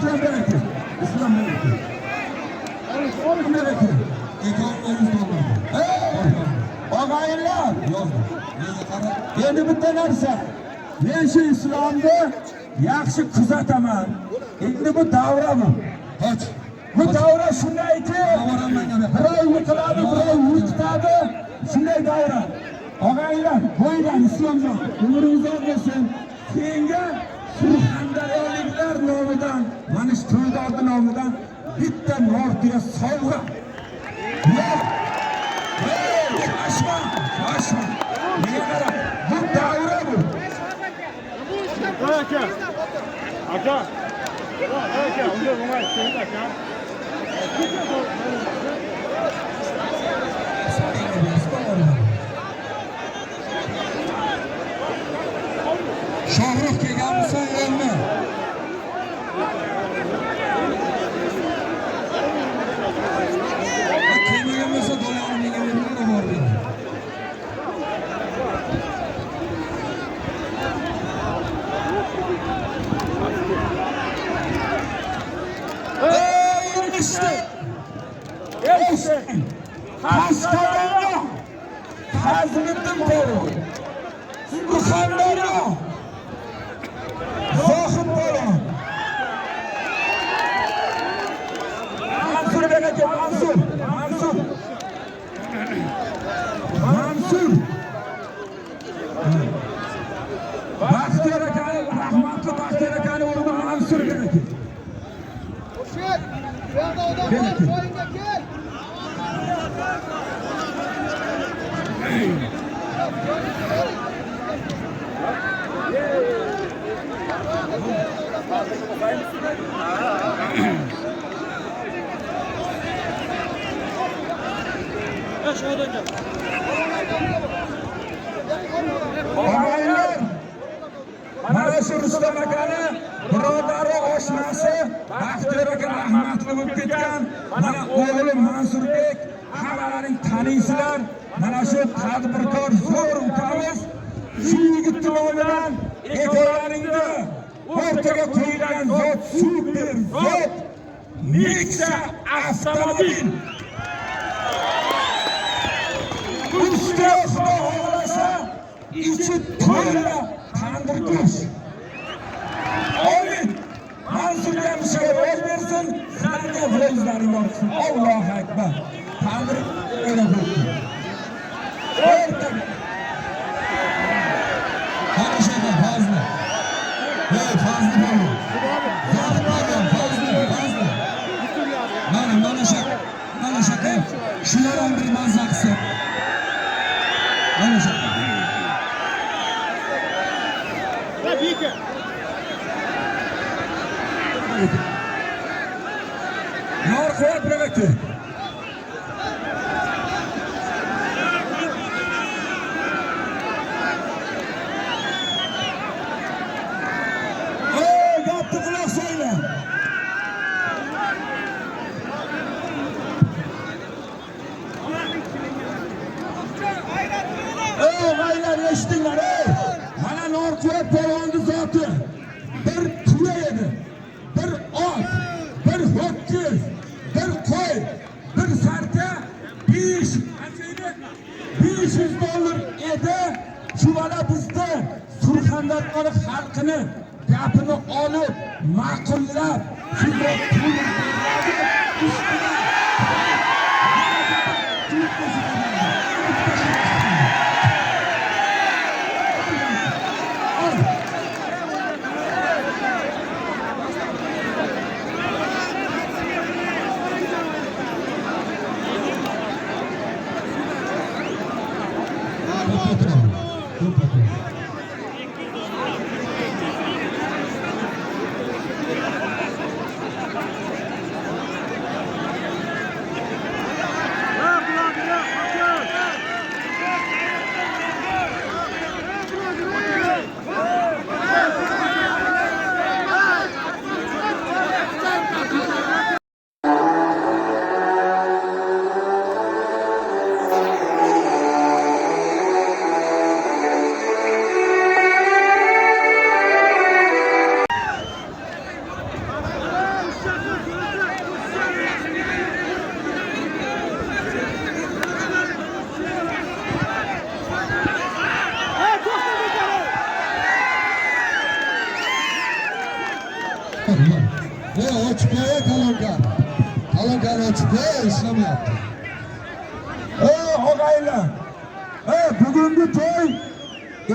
İslam bereket. İslam bereket. Oruç bereket. Ağaylar. Endi bitta narsa. Men shu islomni yaxshi kuzataman. Endi bu davra bu. Bu davra shundayki, birov yiqiladi, birov yiqitadi. Shunday davra. Og'aylar, bo'ydan islomjon, umringiz uzoq bo'lsin. Keyingi surxondaryoliklar nomidan, mana shu to'ydardi nomidan bitta Nortiya sovg'a. Shoshma. Menga qara, bu davra bu. Aka. Unga bo'lmaydi, keyin aka. Shohruh kelganmisa elmi? Kelmaganmasa do'lani menga berib bordi. Qashqadaryo, Fazliddin Boru, Surxondaryo, Zohid Boru, Mansur aka, Mansur. Baxtiyor akani, rahmatli Baxtiyor akani o'g'li Mansur aka. O'shak, bu yoqda odam bor, joyingga kel. Og'aylar, mana shu Rustam akani birodari oshnasi Baxtiyor aka rahmatli bo'lib ketgan. Mana o'g'li Mansurbek, hammalaring taniysizlar. Mana shu tadbirkor zo'r ukamiz shu yigit tomonidan e'tiboringni o'rtaga qo'yilgan zot super zot Nexia avtomobil. Usta xohlasa ichi to'la tandir go'sht. Amin. Mansurga mishiga ro'z bersin, sizlarga ro'zlaring bo'lsin. Allohu akbar. Tandir o'ylab qo'ying. O'rtaga. Qarashada fazla. Fazla bo'ldi. Fazla. Mana shaka. Shular ham bir mazza qilsa. Mana shaka. Norquvvat birovati. Gapni quloq so'ylar. G'aylar eshitinglar, mana Norquvvat polvonni zoti bir tuya edi, bir ot, bir ho'kiz, bir qo'y, bir sarka 500 dollar edi. Shu bola bizda Surxondaryo xalqini gapini olib, ma'qullab, shu pul Ochib qo'ya kalonkar. Kalonkar ochib qo'ya ishlamayapti. Og'aylar. Bugungi to'y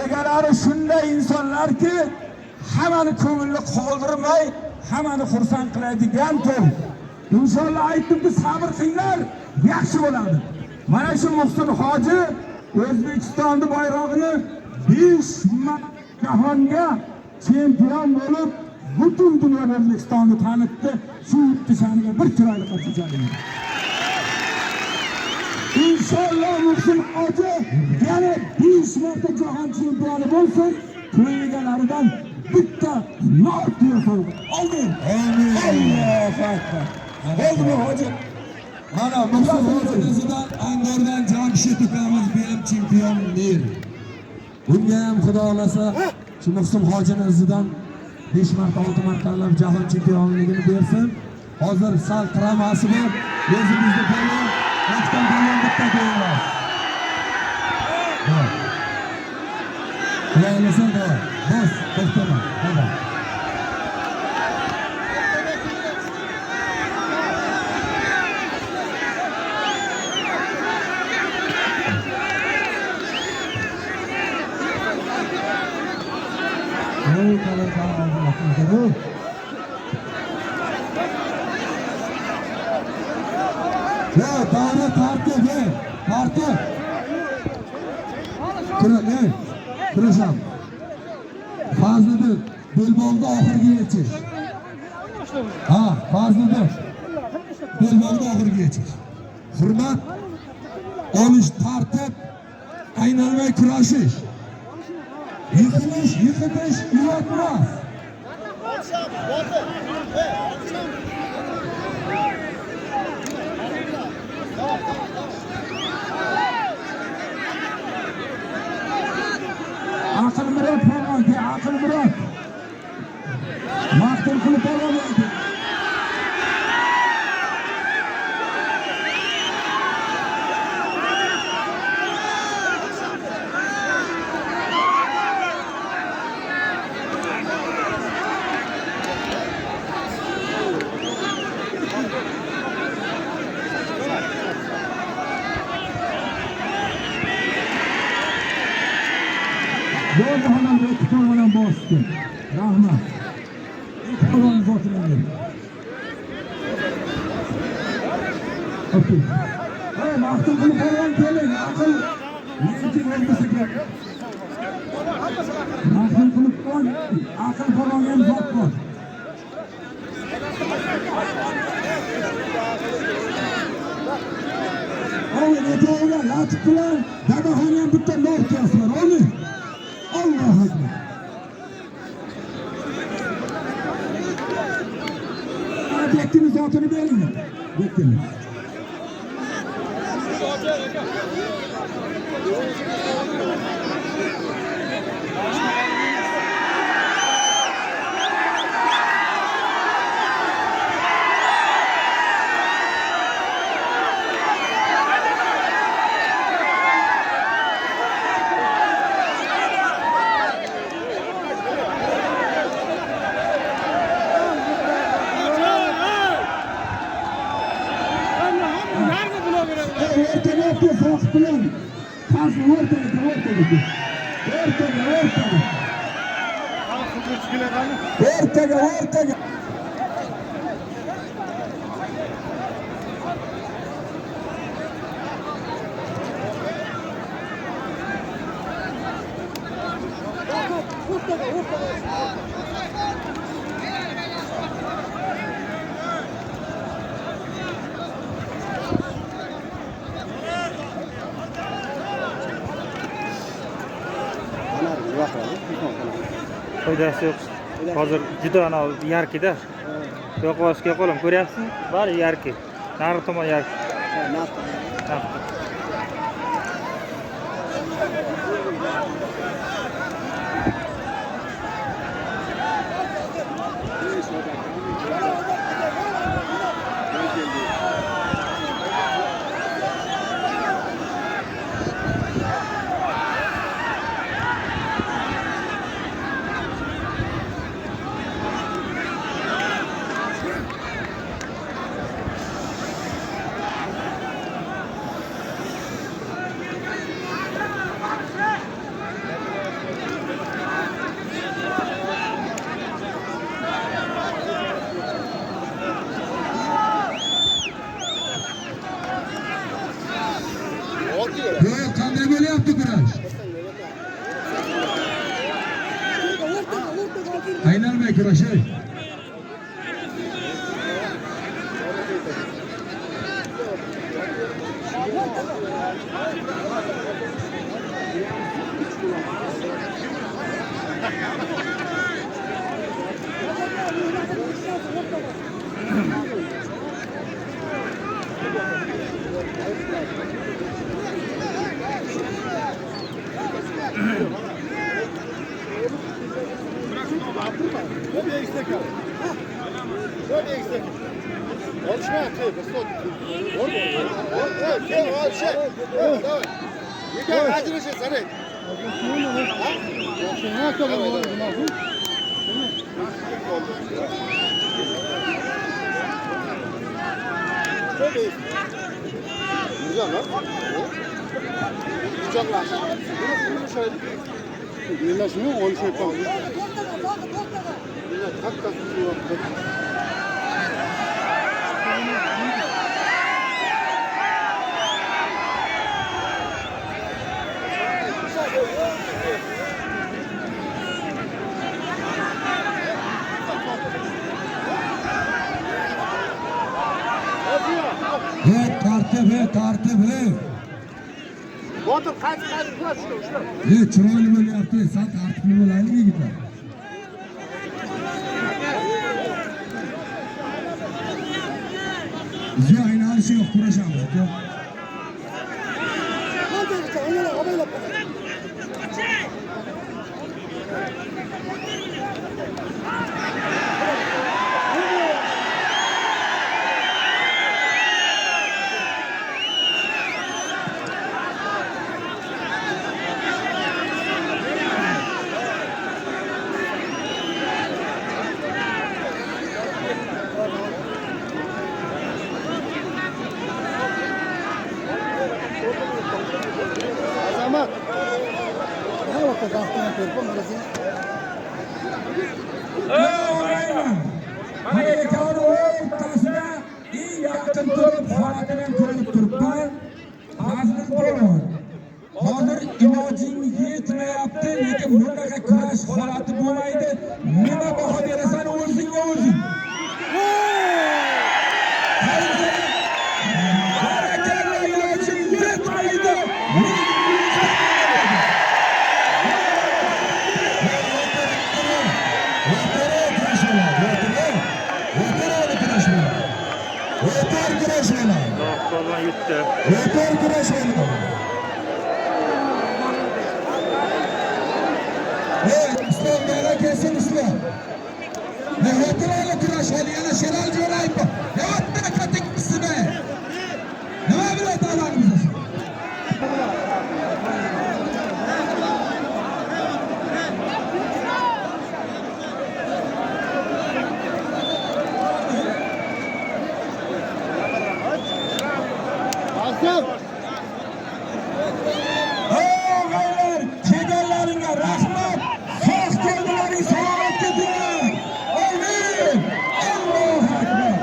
egalari shunday insonlarki, hammani ko'ngilni qoldirmay, hammani xursand qiladigan to'y. Inshaalloh aytdimki, sabr qilinglar, yaxshi bo'ladi. Mana shu Muhsin hoji O'zbekistonning bayrog'ini 5 jahonga chempion bo'lib, butun dunyoga O'zbekistonni tanitdi. Shu yurtishaniga bir chiroyli qarshi chalaymiz. İnşallah Muhsin hoji yana 5 marta jahon chempioni bo'lsin. To'ygalaridan bitta nord yasaldi. Amin. Amin. Allohu akbar. Bo'ldi hoji. Mana Muhsin hojidan Angordan Jamshid ukamiz belim chempiondir. Bunga ham Xudo xolasa shu Muhsin hojining izidan 5 marta 6 martalab jahon chempionligini bersin. Hozir sal travmasi bor. O'zimizda bo'lgan Rakdan bilan bitta deymiz. Qulaylasan da, bos, to'xtama. Hadi. Ey kalan Alloh. Ya davra tartib, tartib. Kurasham. Fazliddin Belbog'da oxirgi yechish. Ha, Fazliddin Belbog'da oxirgi yechish. Hurmat, olish, tartib, aylanmay kurashish. Yiqilish, ilotmas. Aql Murod polvonga, Aql Murod. Maqtul qilib polvonga. Bo'ldi xonam, ikki tomondan bosdi. Rahmat. Ikki tomon bosiladi. Okey. Maqtul qilib polvon keling, aql. Lekin bo'lmasa kerak. Maqtul qilib qo'y, aql polvonga ham zot bor. Oy, etagiga Latif bilan Dadaxon ham bitta norkasi bor. Oling. Allohu akbar. Bekimiz otini bering. Bekimiz. Bilan qarshi o'rtaga. Foydasi yo'q. Hozir juda yarkida. Yo'qolishga qo'lim, ko'ryapsizmi? Bari yarki. Nari tomon yarki. Tartib. Botir, qaysi ular shular. Chiroyli bo'lyapti. Sen tartibli bo'laylik yigitlar. Bizga aynalishi yo'q, kurashamiz aka. Azamat. Ne vakti zahtına koyup burası? Harekatı o'rtasida eng yaqin turib holatini ham ko'rib turibman. Hozir ilojing yetmayapti, lekin bunaqa kurash holati bo'lmaydi. Nima baho berasan o'zingga o'zing? Harakatga ilojing yetmaydi. Polvon yutdi. İslam beyler kesin İslam. Ne hatırlayla kuraş hali yana şelal diyorayım mı? Ne hatta katık mısın be? Ne var bile dağlarımızı? Asım. Beyler, kedarlarına rahmet. Sağ kendileri selamet getirin. Amin. Allahu Ekber.